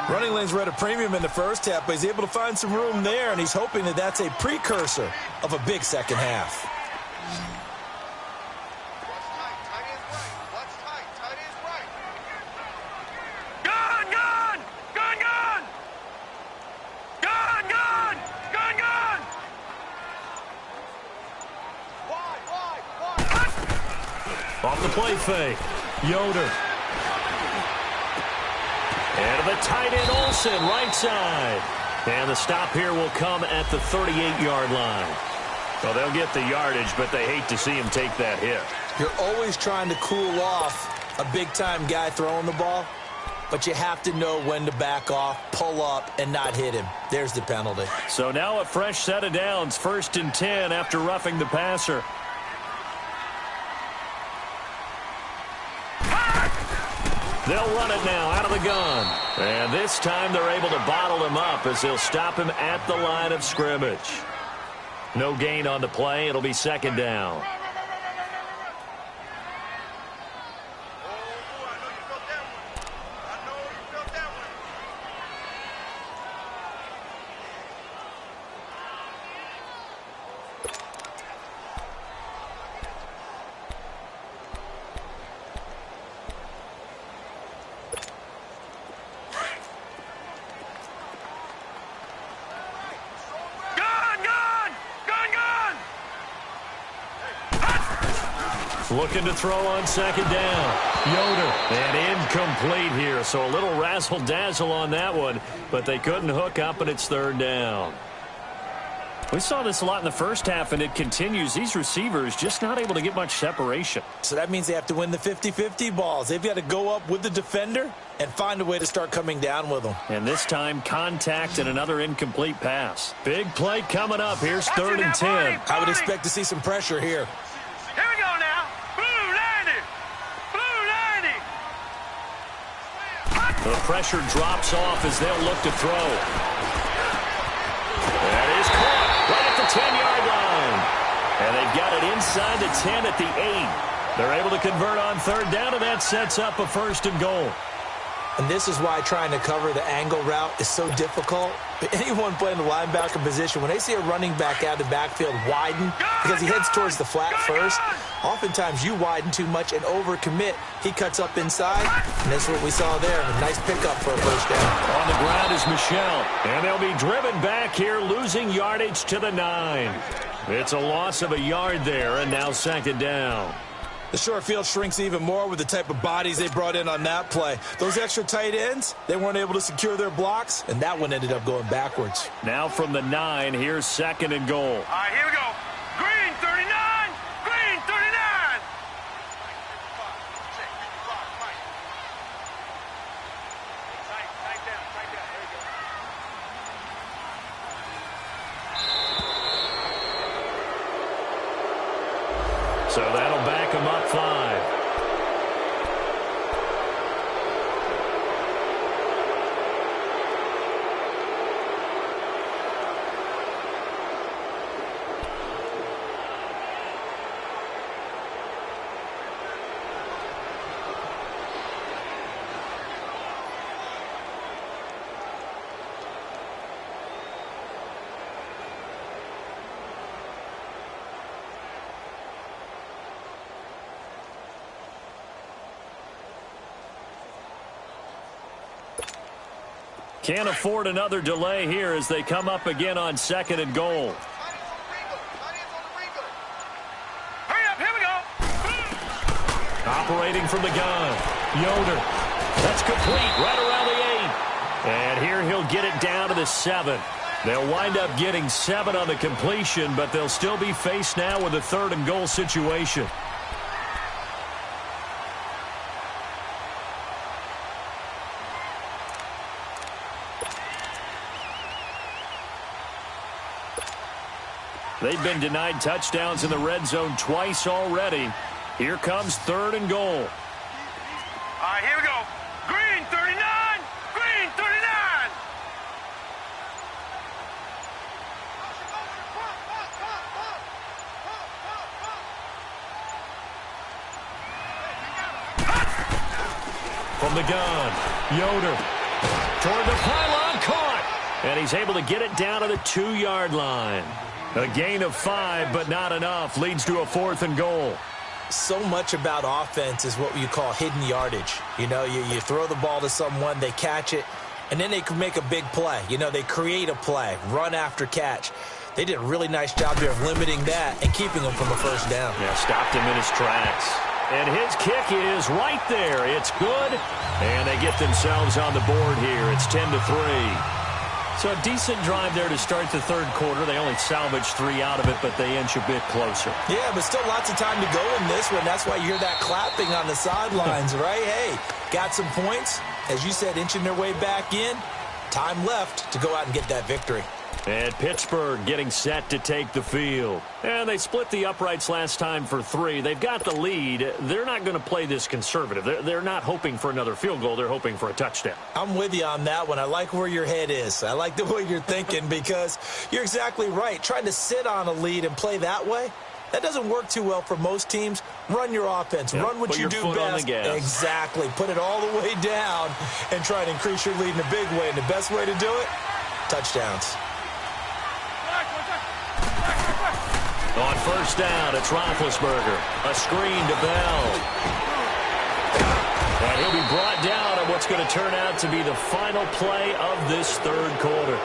Running lanes were at a premium in the first half, but he's able to find some room there, and he's hoping that that's a precursor of a big second half. Off the play fake. Yoder. And to the tight end, Olsen, right side. And the stop here will come at the 38-yard line. So they'll get the yardage, but they hate to see him take that hit. You're always trying to cool off a big-time guy throwing the ball, but you have to know when to back off, pull up, and not hit him. There's the penalty. So now a fresh set of downs, 1st and 10 after roughing the passer. They'll run it now out of the gun. And this time they're able to bottle him up as they'll stop him at the line of scrimmage. No gain on the play. It'll be 2nd down. Looking to throw on 2nd down. Yoder. And incomplete here. So a little razzle-dazzle on that one. But they couldn't hook up, and it's 3rd down. We saw this a lot in the first half, and it continues. These receivers just not able to get much separation. So that means they have to win the 50-50 balls. They've got to go up with the defender and find a way to start coming down with them. And this time, contact and another incomplete pass. Big play coming up. Here's 3rd and 10. I would expect to see some pressure here. Here we go now. Blue 90. Blue 90. The pressure drops off as they'll look to throw. That is caught right at the 10-yard line. And they've got it inside the 10 at the 8. They're able to convert on 3rd down, and that sets up a 1st and goal. And this is why trying to cover the angle route is so difficult. Anyone playing the linebacker position, when they see a running back out of the backfield widen because he heads towards the flat first, oftentimes you widen too much and overcommit. He cuts up inside, and that's what we saw there. A nice pickup for a 1st down. On the ground is Michelle, and they'll be driven back here, losing yardage to the 9. It's a loss of a yard there, and now 2nd down. The short field shrinks even more with the type of bodies they brought in on that play. Those extra tight ends, they weren't able to secure their blocks, And that one ended up going backwards. Now from the 9, here's 2nd and goal. All right, here we go. Green 39. Green 39. Tight down. There you go. So that'll back them up 5. Can't afford another delay here as they come up again on 2nd and goal. Hurry up, here we go. Operating from the gun. Yoder. That's complete right around the 8. And here he'll get it down to the 7. They'll wind up getting 7 on the completion, but they'll still be faced now with a 3rd and goal situation. They've been denied touchdowns in the red zone twice already. Here comes 3rd and goal. All right, here we go. Green 39. Green 39. From the gun, Yoder. Toward the pylon, caught. And he's able to get it down to the 2-yard line. A gain of 5, but not enough. Leads to a 4th and goal. So much about offense is what you call hidden yardage. You know, you throw the ball to someone, they catch it, and then they can make a big play. You know, they create a play, run after catch. They did a really nice job there of limiting that and keeping him from a 1st down. Yeah, stopped him in his tracks. And his kick is right there. It's good. And they get themselves on the board here. It's 10-3. So a decent drive there to start the 3rd quarter. They only salvaged 3 out of it, but they inch a bit closer. Yeah, but still lots of time to go in this one. That's why you hear that clapping on the sidelines, right? Hey, got some points. As you said, inching their way back in. Time left to go out and get that victory. And Pittsburgh getting set to take the field. And they split the uprights last time for 3. They've got the lead. They're not going to play this conservative. They're not hoping for another field goal. They're hoping for a touchdown. I'm with you on that one. I like where your head is. I like the way you're thinking because you're exactly right. Trying to sit on a lead and play that way, that doesn't work too well for most teams. Run your offense. Yep. Run what Put you your do foot on best. the gas. Exactly. Put it all the way down and try and increase your lead in a big way. And the best way to do it, touchdowns. On 1st down, it's Roethlisberger. A screen to Bell. And he'll be brought down on what's going to turn out to be the final play of this 3rd quarter.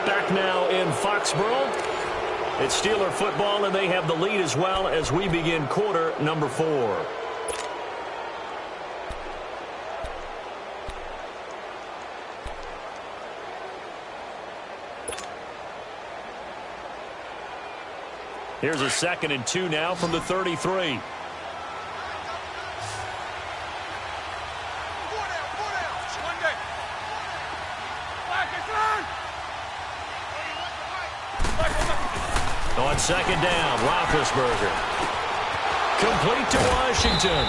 Back now in Foxborough. It's Steeler football, and they have the lead as well as we begin quarter number 4. Here's a 2nd and 2 now from the 33. On 2nd down, Roethlisberger. Complete to Washington.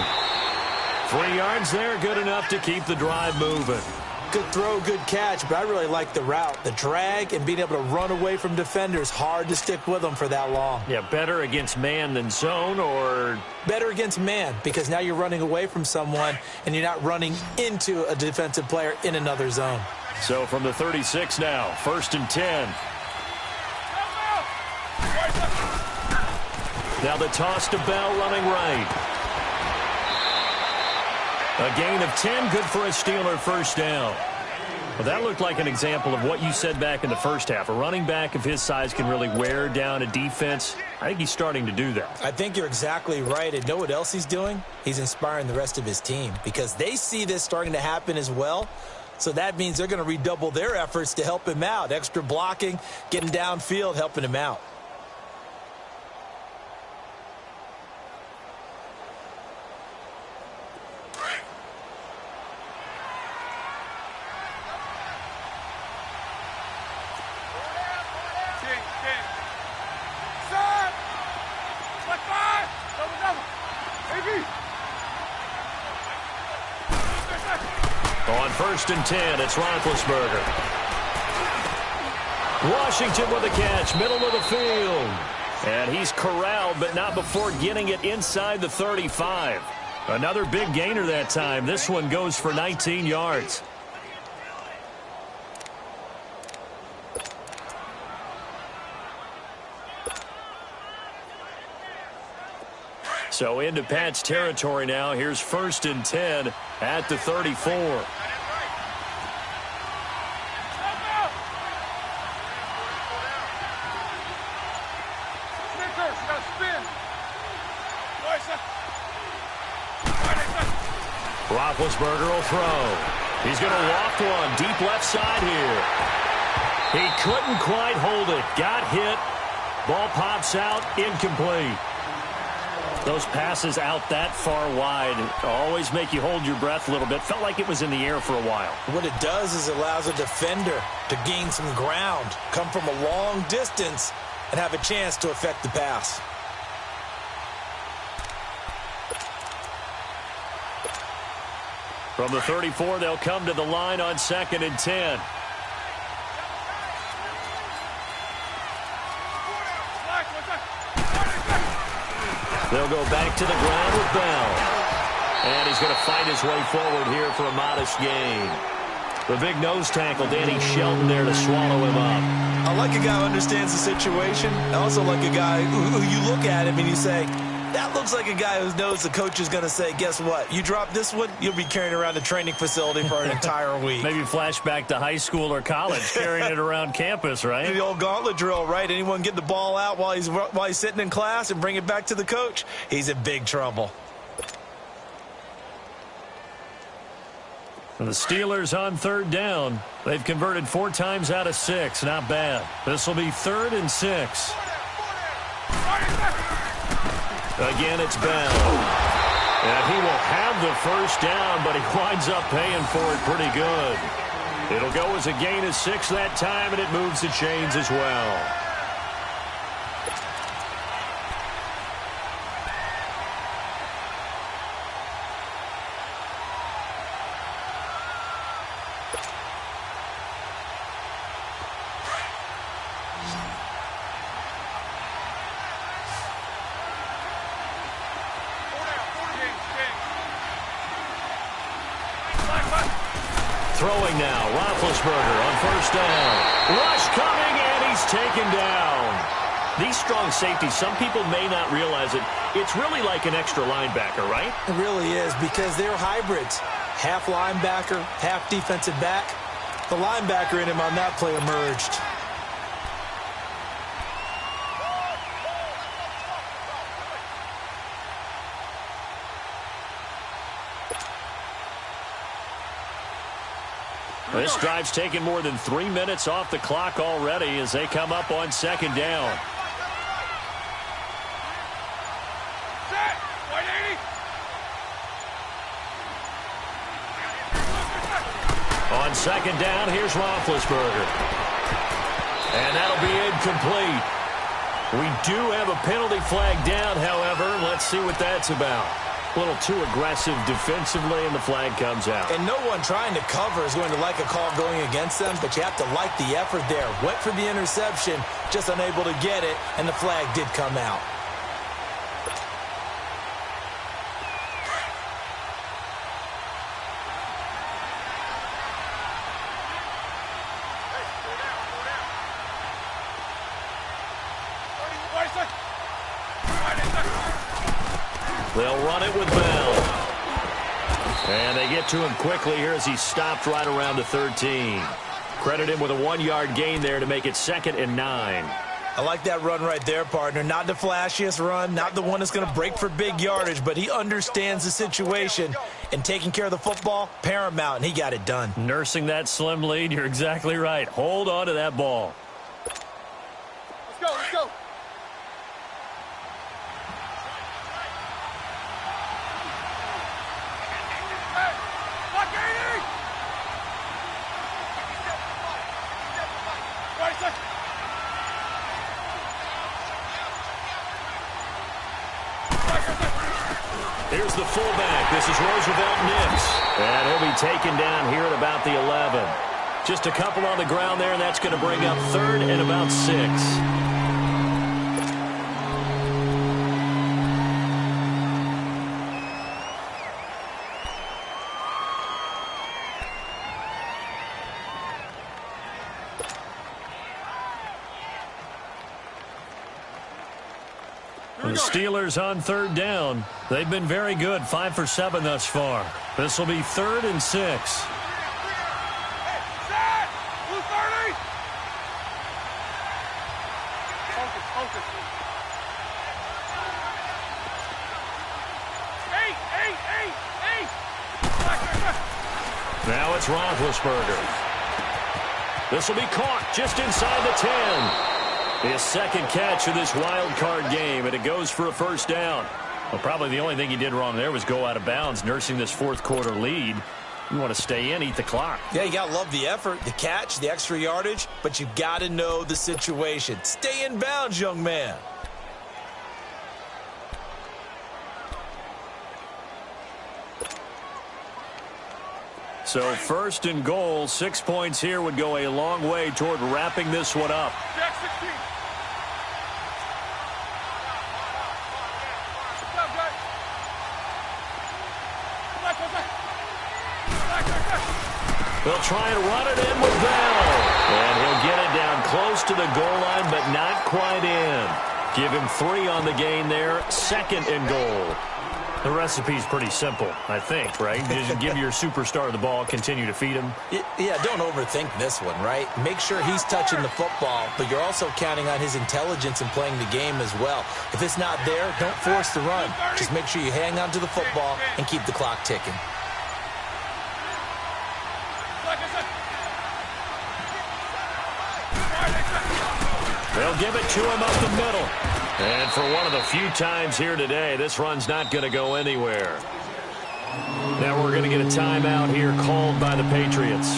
3 yards there, good enough to keep the drive moving. Good throw, good catch, but I really like the route. The drag and being able to run away from defenders, hard to stick with them for that long. Yeah, better against man than zone, or? Better against man, because now you're running away from someone and you're not running into a defensive player in another zone. So from the 36 now, 1st and 10. Now the toss to Bell running right. A gain of 10, good for a Steeler first down. Well, that looked like an example of what you said back in the first half. A running back of his size can really wear down a defense. I think he's starting to do that. I think you're exactly right. And know what else he's doing? He's inspiring the rest of his team because they see this starting to happen as well. So that means they're going to redouble their efforts to help him out. Extra blocking, getting downfield, helping him out. On 1st and 10, it's Roethlisberger. Washington with a catch, middle of the field. And he's corralled, but not before getting it inside the 35. Another big gainer that time. This one goes for 19 yards. So into Pat's territory now. Here's 1st and 10 at the 34. Roethlisberger will throw. He's going to loft one deep left side here. He couldn't quite hold it. Got hit. Ball pops out. Incomplete. Those passes out that far wide always make you hold your breath a little bit. Felt like it was in the air for a while. What it does is it allows a defender to gain some ground, come from a long distance, and have a chance to affect the pass. From the 34, they'll come to the line on 2nd and 10. They'll go back to the ground with Bell. And he's going to fight his way forward here for a modest gain. The big nose tackle, Danny Shelton, there to swallow him up. I like a guy who understands the situation. I also like a guy who you look at him and you say, that looks like a guy who knows the coach is going to say, guess what? You drop this one, you'll be carrying around a training facility for an entire week. Maybe flashback to high school or college, carrying it around campus, right? The old gauntlet drill, right? Anyone get the ball out while he's sitting in class and bring it back to the coach? He's in big trouble. The Steelers on 3rd down. They've converted 4 times out of 6. Not bad. This will be 3rd and 6. Again, it's Bell. And he will have the first down, but he winds up paying for it pretty good. It'll go as a gain of 6 that time, and it moves the chains as well. Throwing now, Roethlisberger on 1st down. Rush coming, and he's taken down. These strong safeties, some people may not realize it. It's really like an extra linebacker, right? It really is, because they're hybrids. Half linebacker, half defensive back. The linebacker in him on that play emerged. This drive's taken more than 3 minutes off the clock already as they come up on 2nd down. On second down, here's Roethlisberger. And that'll be incomplete. We do have a penalty flag down, however. Let's see what that's about. A little too aggressive defensively, and the flag comes out. And no one trying to cover is going to like a call going against them, but you have to like the effort there. Went for the interception, just unable to get it, and the flag did come out. They'll run it with Bell. And they get to him quickly here as he stopped right around the 13. Credit him with a 1-yard gain there to make it 2nd and 9. I like that run right there, partner. Not the flashiest run, not the one that's going to break for big yardage, but he understands the situation, and taking care of the football, paramount, and he got it done. Nursing that slim lead, you're exactly right. Hold on to that ball. Let's go, let's go. Here's the fullback. This is Roosevelt Nix. And he'll be taken down here at about the 11. Just a couple on the ground there, and that's going to bring up 3rd and about 6. The Steelers on 3rd down. They've been very good, 5 for 7 thus far. This will be 3rd and 6. Set! Blue 30! Focus, focus. 8, 8, 8, 8! Now it's Roethlisberger. This will be caught just inside the 10. His 2nd catch of this wild card game, and it goes for a 1st down. Well, probably the only thing he did wrong there was go out of bounds, nursing this 4th quarter lead. You want to stay in, eat the clock. Yeah, you got to love the effort, the catch, the extra yardage, but you got to know the situation. Stay in bounds, young man. So 1st and goal, 6 points here would go a long way toward wrapping this one up. Jack 16. They'll try and run it in with Bell. And he'll get it down close to the goal line, but not quite in. Give him 3 on the gain there, 2nd and goal. The recipe's pretty simple, I think, right? Just give your superstar the ball, continue to feed him. Yeah, don't overthink this one, right? Make sure he's touching the football, but you're also counting on his intelligence in playing the game as well. If it's not there, don't force the run. Just make sure you hang on to the football and keep the clock ticking. They'll give it to him up the middle. And for one of the few times here today, this run's not going to go anywhere. Now we're going to get a timeout here called by the Patriots.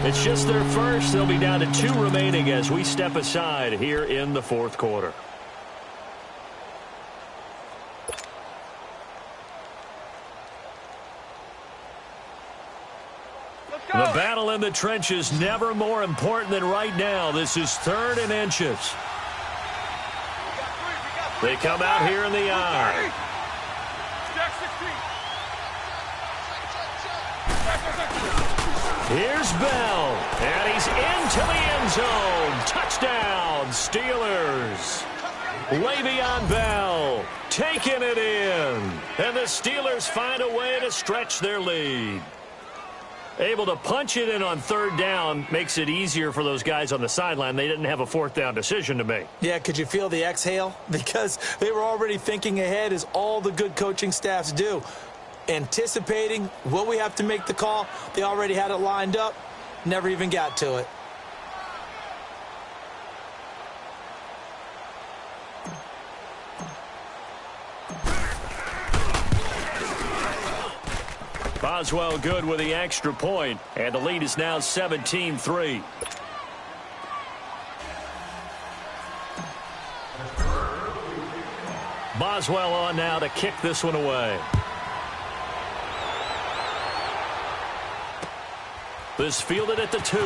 It's just their first. They'll be down to 2 remaining as we step aside here in the 4th quarter. The battle in the trenches never more important than right now. This is 3rd and inches. They come out here in the I. Here's Bell, and he's into the end zone. Touchdown, Steelers. Le'Veon Bell taking it in, and the Steelers find a way to stretch their lead. Able to punch it in on 3rd down makes it easier for those guys on the sideline. They didn't have a 4th down decision to make. Yeah, could you feel the exhale? Because they were already thinking ahead, as all the good coaching staffs do. Anticipating, will we have to make the call? They already had it lined up, never even got to it. Boswell good with the extra point, and the lead is now 17-3. Boswell on now to kick this one away. This fielded at the 2.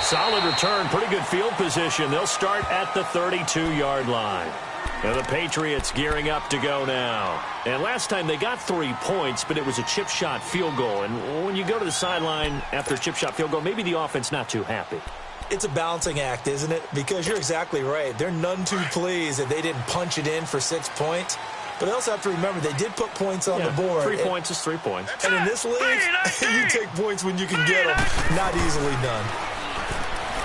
Solid return, pretty good field position. They'll start at the 32-yard line. Now the Patriots gearing up to go now. And last time they got 3 points, but it was a chip shot field goal. And when you go to the sideline after a chip shot field goal, maybe the offense not too happy. It's a balancing act, isn't it? Because you're exactly right. They're none too pleased that they didn't punch it in for 6 points. But they also have to remember they did put points on the board. 3 points is 3 points. And in this league, you take points when you can get them. Not easily done.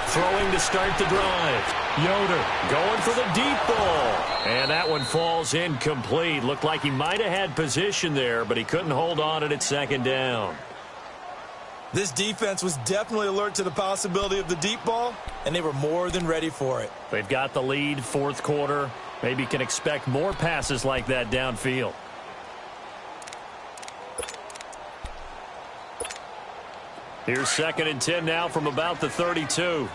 Throwing to start the drive. Yoder going for the deep ball. And that one falls incomplete. Looked like he might have had position there, but he couldn't hold on at second down. This defense was definitely alert to the possibility of the deep ball, and they were more than ready for it. They've got the lead, fourth quarter. Maybe can expect more passes like that downfield. Here's 2nd and 10 now from about the 32.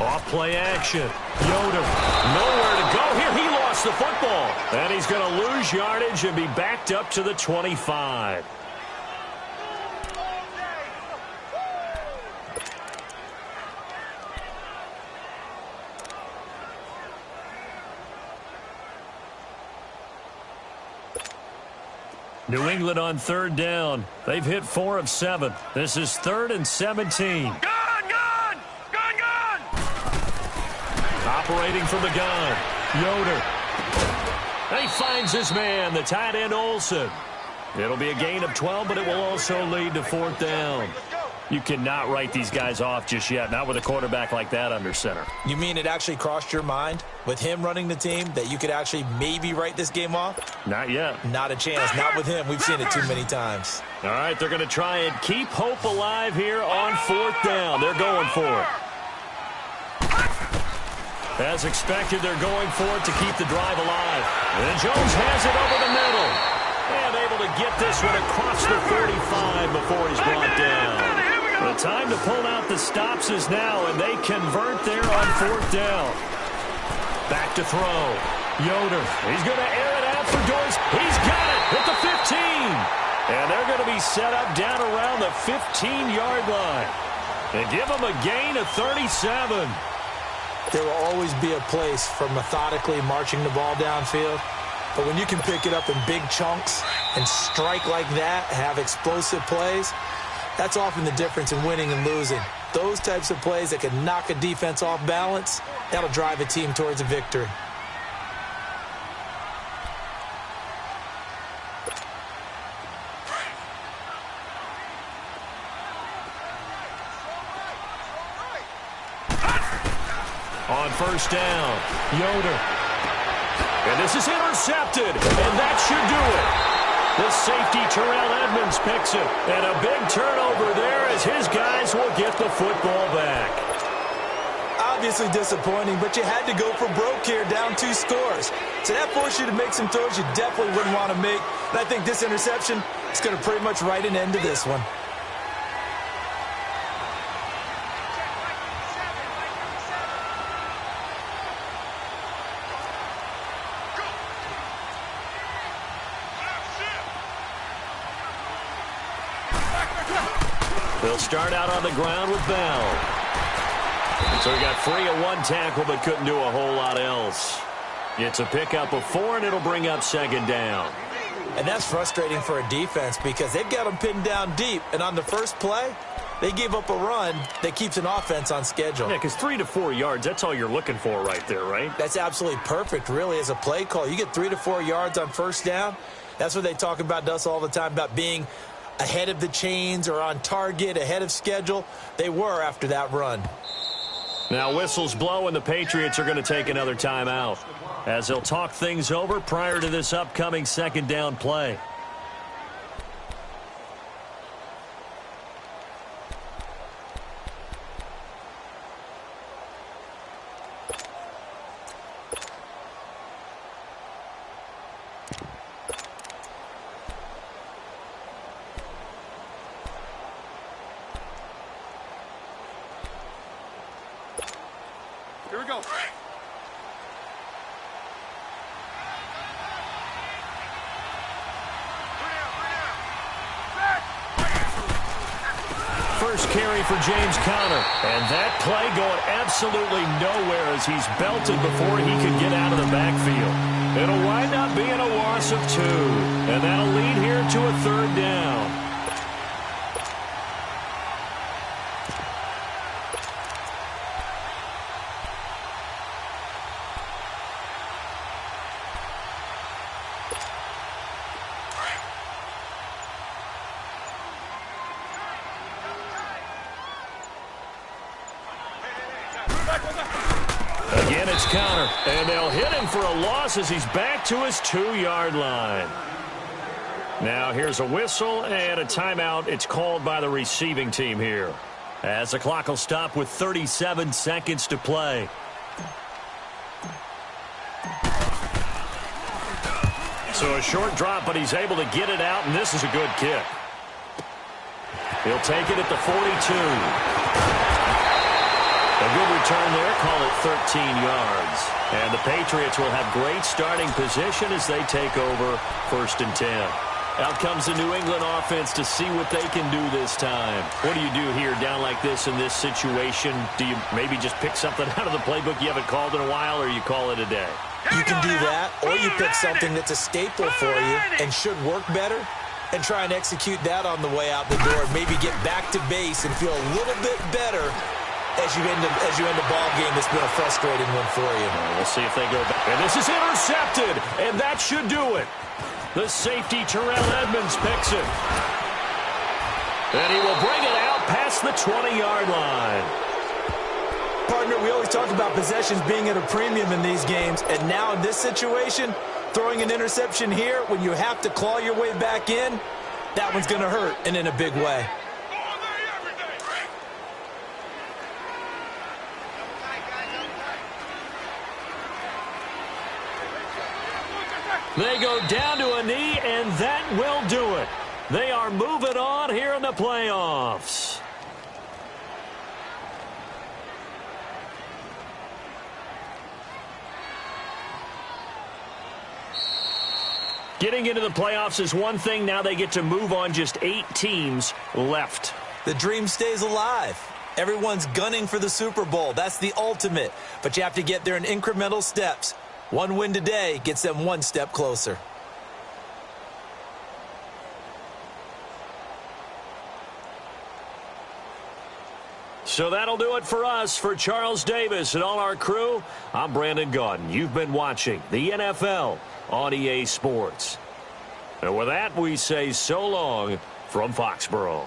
Off play action. Yoder nowhere to go here. He lost the football. And he's going to lose yardage and be backed up to the 25. New England on 3rd down. They've hit 4 of 7. This is 3rd and 17. Operating from the gun. Yoder. He finds his man, the tight end Olsen. It'll be a gain of 12, but it will also lead to 4th down. You cannot write these guys off just yet, not with a quarterback like that under center. You mean it actually crossed your mind with him running the team that you could actually maybe write this game off? Not yet. Not a chance. Not with him. We've seen it too many times. All right, they're going to try and keep hope alive here on 4th down. They're going for it. As expected, they're going for it to keep the drive alive. And Jones has it over the middle. And able to get this one across the 35 before he's brought down. The time to pull out the stops is now, and they convert there on 4th down. Back to throw. Yoder. He's going to air it out for Doyce. He's got it at the 15. And they're going to be set up down around the 15-yard line. And give them a gain of 37. There will always be a place for methodically marching the ball downfield. But when you can pick it up in big chunks and strike like that, have explosive plays, that's often the difference in winning and losing. Those types of plays that can knock a defense off balance, that'll drive a team towards a victory. On 1st down, Yoder. And this is intercepted, and that should do it. The safety, Terrell Edmonds, picks it. And a big turnover there as his guys will get the football back. Obviously disappointing, but you had to go for broke here, down 2 scores. So that forced you to make some throws you definitely wouldn't want to make. And I think this interception is going to pretty much write an end to this one. They'll start out on the ground with Bell. So he got free of 1 tackle but couldn't do a whole lot else. It's a pickup of 4, and it'll bring up 2nd down. And that's frustrating for a defense because they've got them pinned down deep. And on the first play, they gave up a run that keeps an offense on schedule. Yeah, because 3 to 4 yards, that's all you're looking for right there, right? That's absolutely perfect, really, as a play call. You get 3 to 4 yards on 1st down. That's what they talk about to us all the time, about being ahead of the chains or on target, ahead of schedule. They were after that run. Now whistles blow, and the Patriots are going to take another timeout as they'll talk things over prior to this upcoming 2nd down play. Here we go. First carry for James Conner. And that play going absolutely nowhere as he's belted before he could get out of the backfield. It'll wind up being a loss of 2. And that'll lead here to a 3rd down. Again, it's Conner, and they'll hit him for a loss as he's back to his 2-yard line. Now here's a whistle and a timeout. It's called by the receiving team here, as the clock will stop with 37 seconds to play. So a short drop, but he's able to get it out, and this is a good kick. He'll take it at the 42. A good return there, call it 13 yards. And the Patriots will have great starting position as they take over 1st and 10. Out comes the New England offense to see what they can do this time. What do you do here down like this in this situation? Do you maybe just pick something out of the playbook you haven't called in a while, or you call it a day? You can do that, or you pick something that's a staple for you and should work better and try and execute that on the way out the door. Maybe get back to base and feel a little bit better as you end a ball game that's been a frustrating one for you. We'll see if they go back. And this is intercepted, and that should do it. The safety, Terrell Edmonds, picks it. And he will bring it out past the 20-yard line. Partner, we always talk about possessions being at a premium in these games, and now in this situation, throwing an interception here when you have to claw your way back in, that one's going to hurt, and in a big way. They go down to a knee, and that will do it. They are moving on here in the playoffs. Getting into the playoffs is one thing. Now they get to move on. Just 8 teams left. The dream stays alive. Everyone's gunning for the Super Bowl. That's the ultimate. But you have to get there in incremental steps. One win today gets them one step closer. So that'll do it for us. For Charles Davis and all our crew, I'm Brandon Gaudin. You've been watching the NFL on EA Sports. And with that, we say so long from Foxborough.